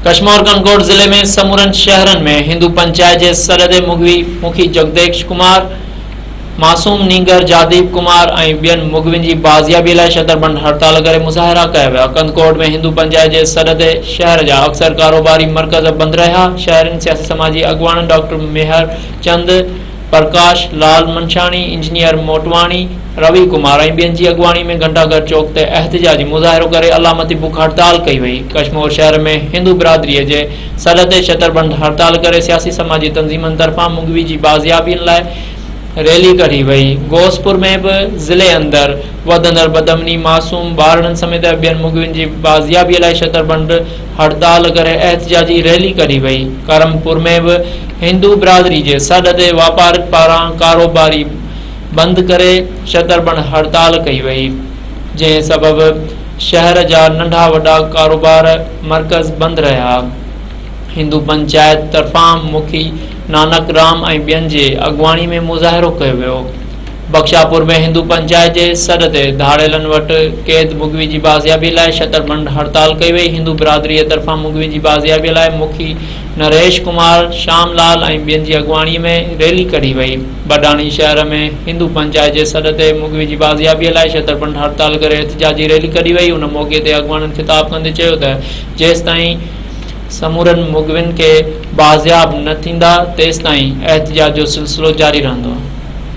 कश्मीर कनकोट जिले में समूरन शहरन में हिंदू पंचायत के सरहद मुखी जगदेश कुमार, मासूम नीगर, जादीप कुमार और बियन मुगविन की बाजियाबी लाइ शतरबंद हड़ताल करे मुज़ाहिरा किया विया। कनकोट में हिंदू पंचायत के सरहद शहर जा अक्सर कारोबारी मरकज बंद रहा। शहरन सियासी समाजी अगवान डॉक्टर मेहर चंद, प्रकाश लाल मंछाणी, इंजीनियर मोटवाणी, रवि कुमार और बियन की अगवानी में घंटाघर चौक ते एहतजाजी मुज़ाहिरो करे अलामती बुख हड़ताल कई वही। कश्मीर शहर में हिंदू बिरादरी के सरहद शतरबंद हड़ताल करे सियासी समाजी तंजीमन तरफा मुगवी की बाजियाबी लाइ रैली करी वही। गोसपुर में भी जिले अंदर वधंदड़ बदमनी, मासूम बारन समेत बियन मुगविन की बाजियाबी लाइ शतरबंद हड़ताल करे एहतजाजी रैली करी वही। करमपुर में भी हिंदू बिरादरी के सरहद वापारिक पारा कारोबारी बंद करे शतरबंद हड़ताल कई वही, जे सबब शहर जा नंढा वडा कारोबार मरकज बंद रहा। हिंदू पंचायत तरफा मुखी नानक राम और बियन के अगवानी में मुज़ाहिरो किया वियो। बख्शापुर में हिंदू पंचायत के सरहद धाड़ेलन वट कैद मुगवी की बाजियाबी लाइ शतरबंद हड़ताल कई वही। हिंदू बिरादरी तरफा मुगवी की बाजियाबी लाइ मुखी नरेश कुमार, श्यामलाल और बियन की अगवानी में रैली करी वही। बडानी शहर में हिंदू पंचायत के सरहद मुगवी की बाजियाबी लाइ शतरबंद हड़ताल करे एहतजाजी रैली करी वही। उन मौके ते अगवान खिताब कंदे चयो त जेसिताईं समूरन मुगविन के बाजियाब न थींदा तेसिताईं एहतजाज जो सिलसिलो जारी रहंदो।